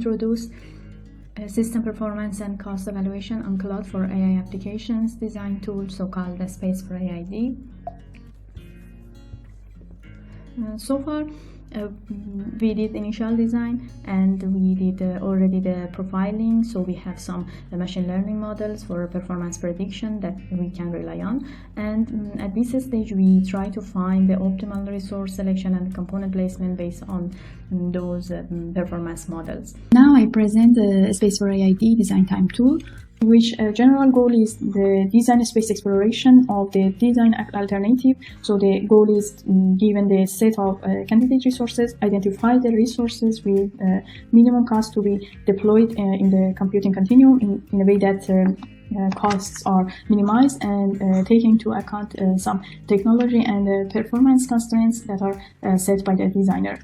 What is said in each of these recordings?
introduce system performance and cost evaluation on cloud for AI applications design tool, so-called SPRINT SPACE4AI-D. So far, we did initial design and we did already the profiling, so we have some machine learning models for performance prediction that we can rely on, and at this stage we try to find the optimal resource selection and component placement based on those performance models. Now I present the SPACE4AI-D design time tool, which general goal is the design space exploration of the design alternative. So the goal is, given the set of candidate resources, identify the resources with minimum cost to be deployed in the computing continuum in a way that costs are minimized and take into account some technology and performance constraints that are set by the designer.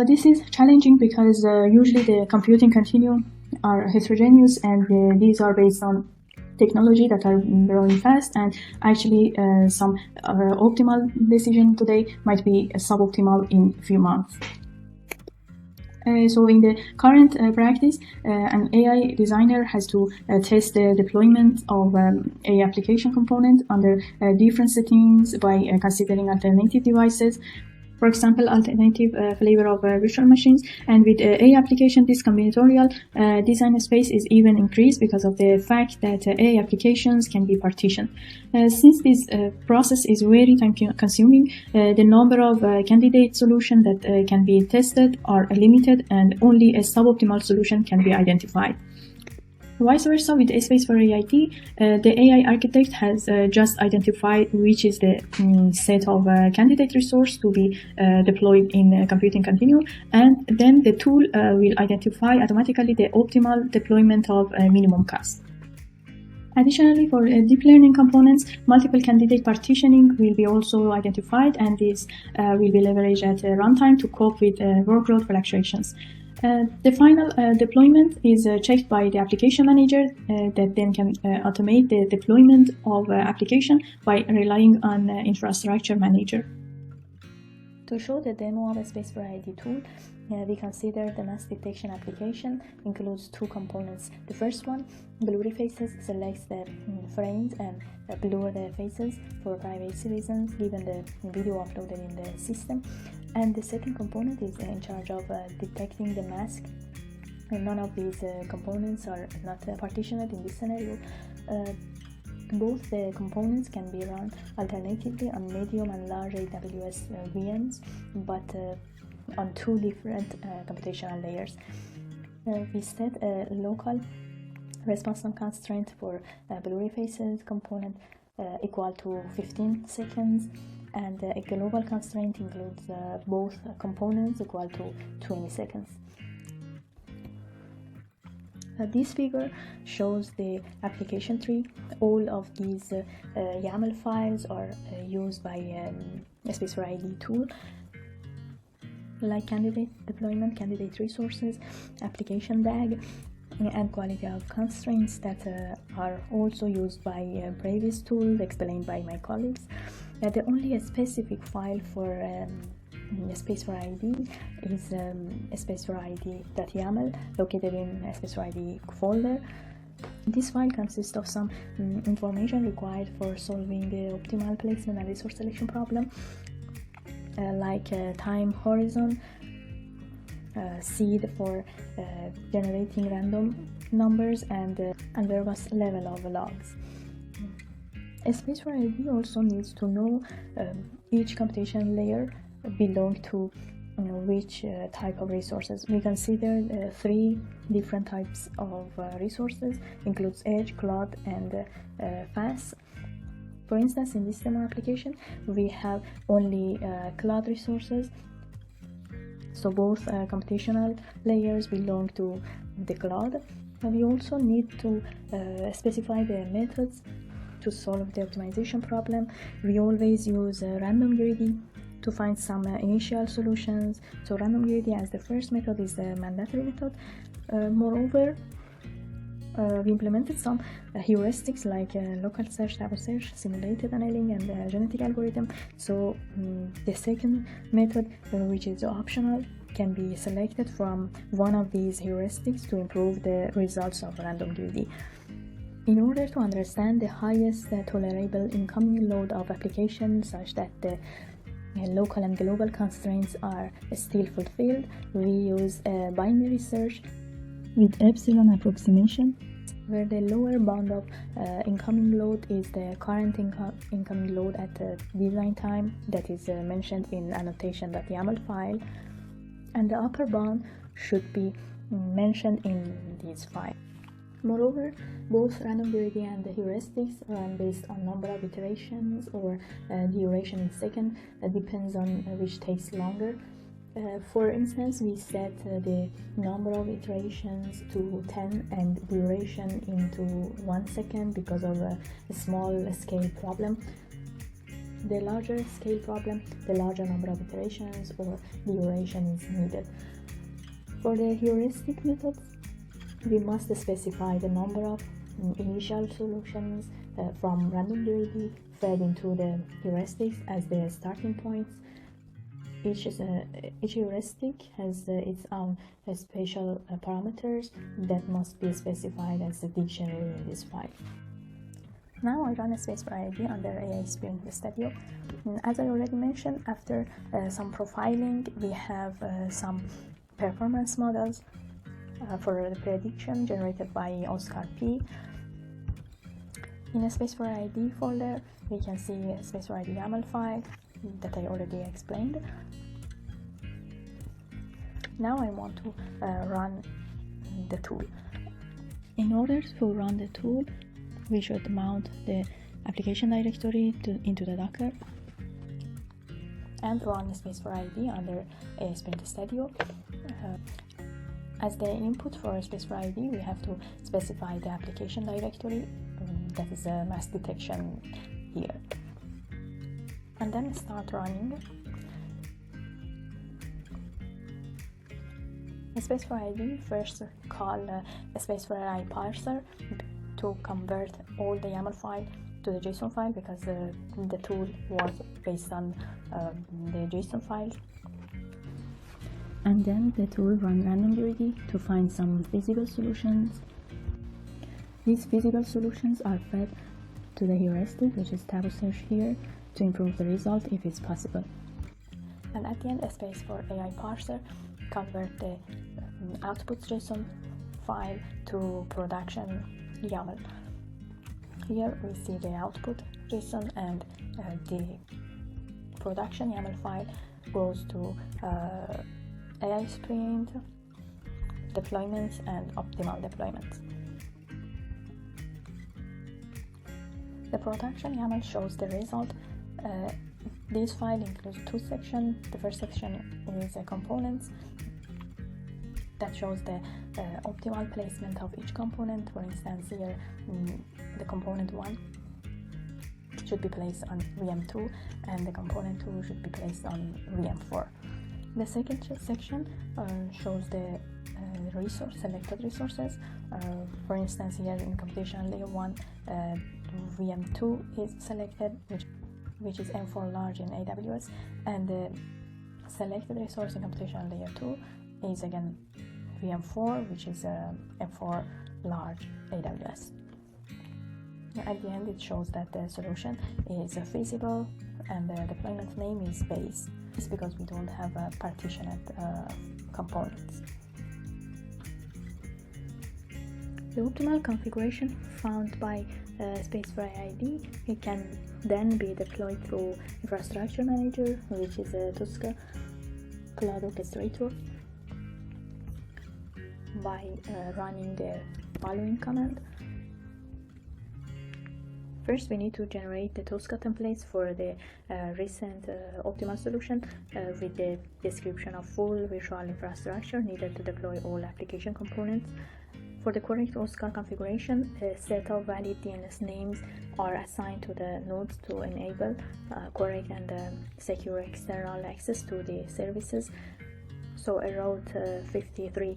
This is challenging because usually the computing continuum are heterogeneous, and these are based on technology that are growing fast, and actually some optimal decision today might be suboptimal in a few months. So in the current practice, an AI designer has to test the deployment of AI application component under different settings by considering alternative devices. For example, alternative flavor of virtual machines, and with AI application, this combinatorial design space is even increased because of the fact that AI applications can be partitioned. Since this process is very time consuming, the number of candidate solutions that can be tested are limited, and only a suboptimal solution can be identified. Vice versa, with SPACE4AI-D, the AI architect has just identified which is the set of candidate resource to be deployed in a computing continuum, and then the tool will identify automatically the optimal deployment of minimum cost. Additionally, for deep learning components, multiple candidate partitioning will be also identified, and this will be leveraged at runtime to cope with workload fluctuations. The final deployment is checked by the application manager that then can automate the deployment of application by relying on infrastructure manager. To show the demo of a SPACE4AI-D tool, we consider the mask detection application includes two components. The first one, blurry faces, selects the frames and blur the faces for privacy reasons given the video uploaded in the system. And the second component is in charge of detecting the mask. And none of these components are not partitioned in this scenario. Both the components can be run alternatively on medium and large AWS VMs, but on two different computational layers. We set a local response time constraint for blurry faces component equal to 15 seconds, and a global constraint includes both components equal to 20 seconds. This figure shows the application tree. All of these YAML files are used by SPACE4AI-D tool, like candidate deployment, candidate resources, application DAG, and quality of constraints that are also used by previous tools explained by my colleagues. The only specific file for SPACE4AI-D is SPACE4AI-D.yaml located in SPACE4AI-D folder. This file consists of some information required for solving the optimal placement and resource selection problem, like time horizon, seed for generating random numbers, and verbose level of logs. SPACE4AI-D also needs to know each computation layer belong to which type of resources. We consider three different types of resources, includes edge, cloud, and fast. For instance, in this demo application, we have only cloud resources, so both computational layers belong to the cloud. And we also need to specify the methods to solve the optimization problem. We always use random greedy to find some initial solutions. So random greedy as the first method is the mandatory method. Moreover, we implemented some heuristics like local search, double search, simulated annealing, and genetic algorithm. So the second method, which is optional, can be selected from one of these heuristics to improve the results of random DoD. In order to understand the highest tolerable incoming load of applications such that the local and global constraints are still fulfilled, we use a binary search with epsilon approximation, where the lower bound of incoming load is the current incoming load at the design time that is mentioned in annotation.yaml file, and the upper bound should be mentioned in this file. Moreover, both random DoD and the heuristics run based on number of iterations or duration in seconds. Depends on which takes longer. For instance, we set the number of iterations to 10 and duration into 1 second because of a small scale problem. The larger scale problem, the larger number of iterations or duration is needed. For the heuristic methods, we must specify the number of initial solutions from random DoD fed into the heuristics as the starting points. Each heuristic has its own special parameters that must be specified as a dictionary in this file. Now I run a SPACE4AI-D under AI SPRINT Studio. As I already mentioned, after some profiling, we have some performance models for the prediction generated by Oscar P. In a SPACE4AI-D folder, we can see a SPACE4AI-D YAML file that I already explained. Now I want to run the tool. In order to run the tool, we should mount the application directory into the Docker and run SPACE4AI-D under AI SPRINT Studio. As the input for SPACE4AI-D, we have to specify the application directory, that is a mask detection here, and then start running. SPACE4AI-D first call a SPACE4AI parser to convert all the YAML file to the JSON file because the tool was based on the JSON file. And then the tool run random DoD to find some feasible solutions. These feasible solutions are fed to the heuristic, which is tab search here, to improve the result if it's possible. And at the end, a SPACE4AI parser convert the output JSON file to production YAML. Here we see the output JSON, and the production YAML file goes to AI SPRINT, deployments, and optimal deployments. The production YAML shows the result. This file includes two sections. The first section is components that shows the optimal placement of each component. For instance, here the component 1 should be placed on VM2 and the component 2 should be placed on VM4. The second section shows the selected resources. For instance, here in computational layer 1, VM2 is selected, which is M4 large in AWS, and the selected resource in computational layer 2 is again VM4, which is M4 large AWS. At the end, it shows that the solution is feasible and the deployment name is base. It's because we don't have partitioned components. The optimal configuration found by SPACE4AI-D, it can then be deployed through Infrastructure Manager, which is a Tosca cloud orchestrator, by running the following command. First, we need to generate the Tosca templates for the recent optimal solution with the description of full virtual infrastructure needed to deploy all application components. For the correct OSCAR configuration, a set of valid DNS names are assigned to the nodes to enable correct and secure external access to the services. So a Route 53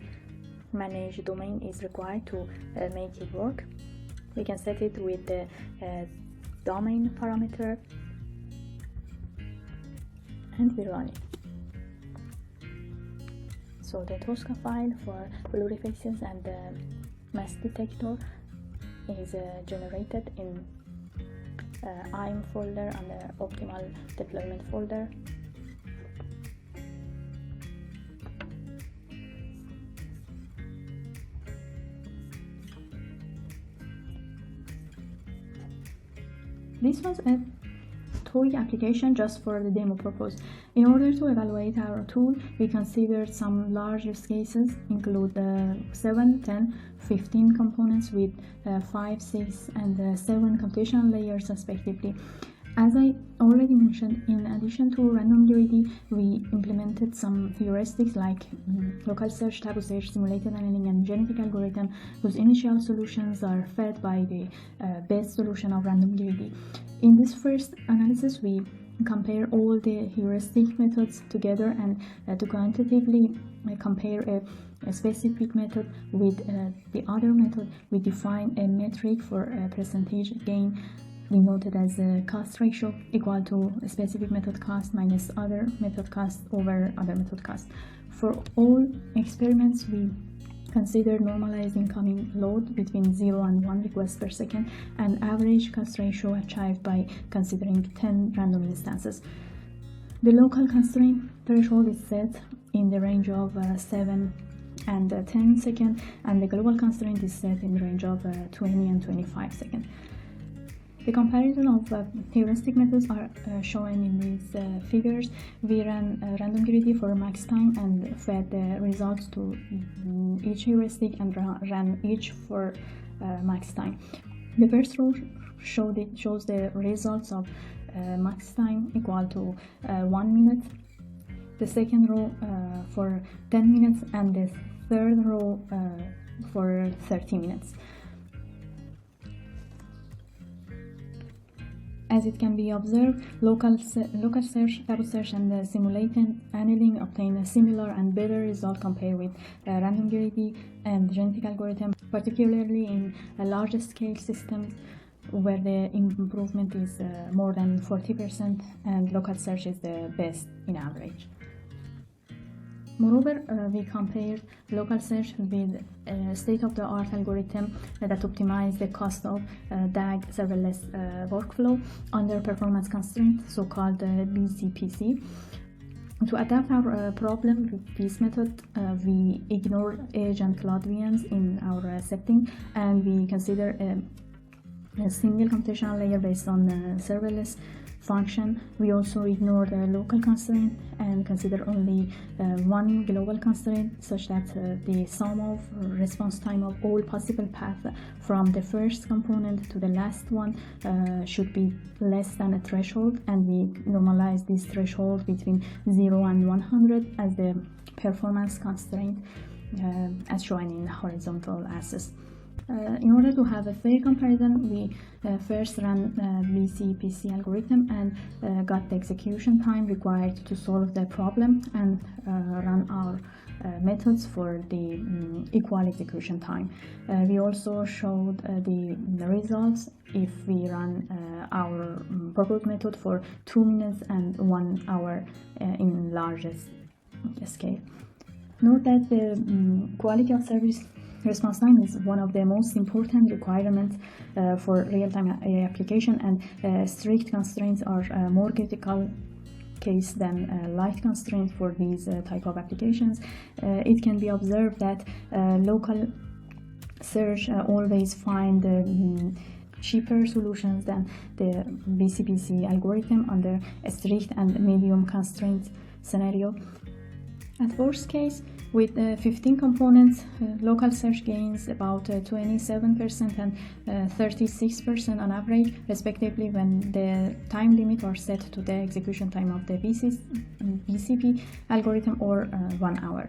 managed domain is required to make it work. We can set it with the domain parameter and we run it. So the Tosca file for plurifaces and the mask detector is generated in IM folder and the optimal deployment folder. This was a toy application just for the demo purpose. In order to evaluate our tool, we considered some large use cases, include 7, 10, 15 components with 5, 6, and 7 computational layers respectively. As I already mentioned, in addition to randomGRD, we implemented some heuristics like local search, tabu search, simulated annealing, and genetic algorithm, whose initial solutions are fed by the best solution of randomGRD. In this first analysis, we compare all the heuristic methods together, and to quantitatively compare a specific method with the other method, we define a metric for a percentage gain denoted as a cost ratio equal to a specific method cost minus other method cost over other method cost. For all experiments, we consider normalized incoming load between 0 and 1 requests per second and average cost ratio achieved by considering 10 random instances. The local constraint threshold is set in the range of 7 and 10 seconds, and the global constraint is set in the range of 20 and 25 seconds. The comparison of heuristic methods are shown in these figures. We ran randomGRD for max time and fed the results to each heuristic and ran each for max time. The first row shows the results of max time equal to 1 minute, the second row for 10 minutes, and the third row for 30 minutes. As it can be observed, local search, tabu search, and simulated annealing obtain a similar and better result compared with randomGRD and genetic algorithm, particularly in large-scale systems where the improvement is more than 40%, and local search is the best in average. Moreover, we compared local search with a state-of-the-art algorithm that optimizes the cost of DAG serverless workflow under performance constraint, so-called BCPC. To adapt our problem with this method, we ignore edge and cloud VMs in our setting, and we consider a single computational layer based on serverless function. We also ignore the local constraint and consider only one global constraint, such that the sum of response time of all possible paths from the first component to the last one should be less than a threshold, and we normalize this threshold between 0 and 100 as the performance constraint as shown in horizontal axis. In order to have a fair comparison, we first ran BCPC algorithm and got the execution time required to solve the problem, and run our methods for the equal execution time. We also showed the results if we run our proposed method for 2 minutes and 1 hour in largest scale. Note that the quality of service response time is one of the most important requirements for real-time AI application, and strict constraints are more critical case than light constraints for these type of applications. It can be observed that local search always find cheaper solutions than the BCPC algorithm under a strict and medium constraint scenario. At worst case, with 15 components, local search gains about 27% and 36% on average, respectively, when the time limit are set to the execution time of the BCP algorithm or 1 hour.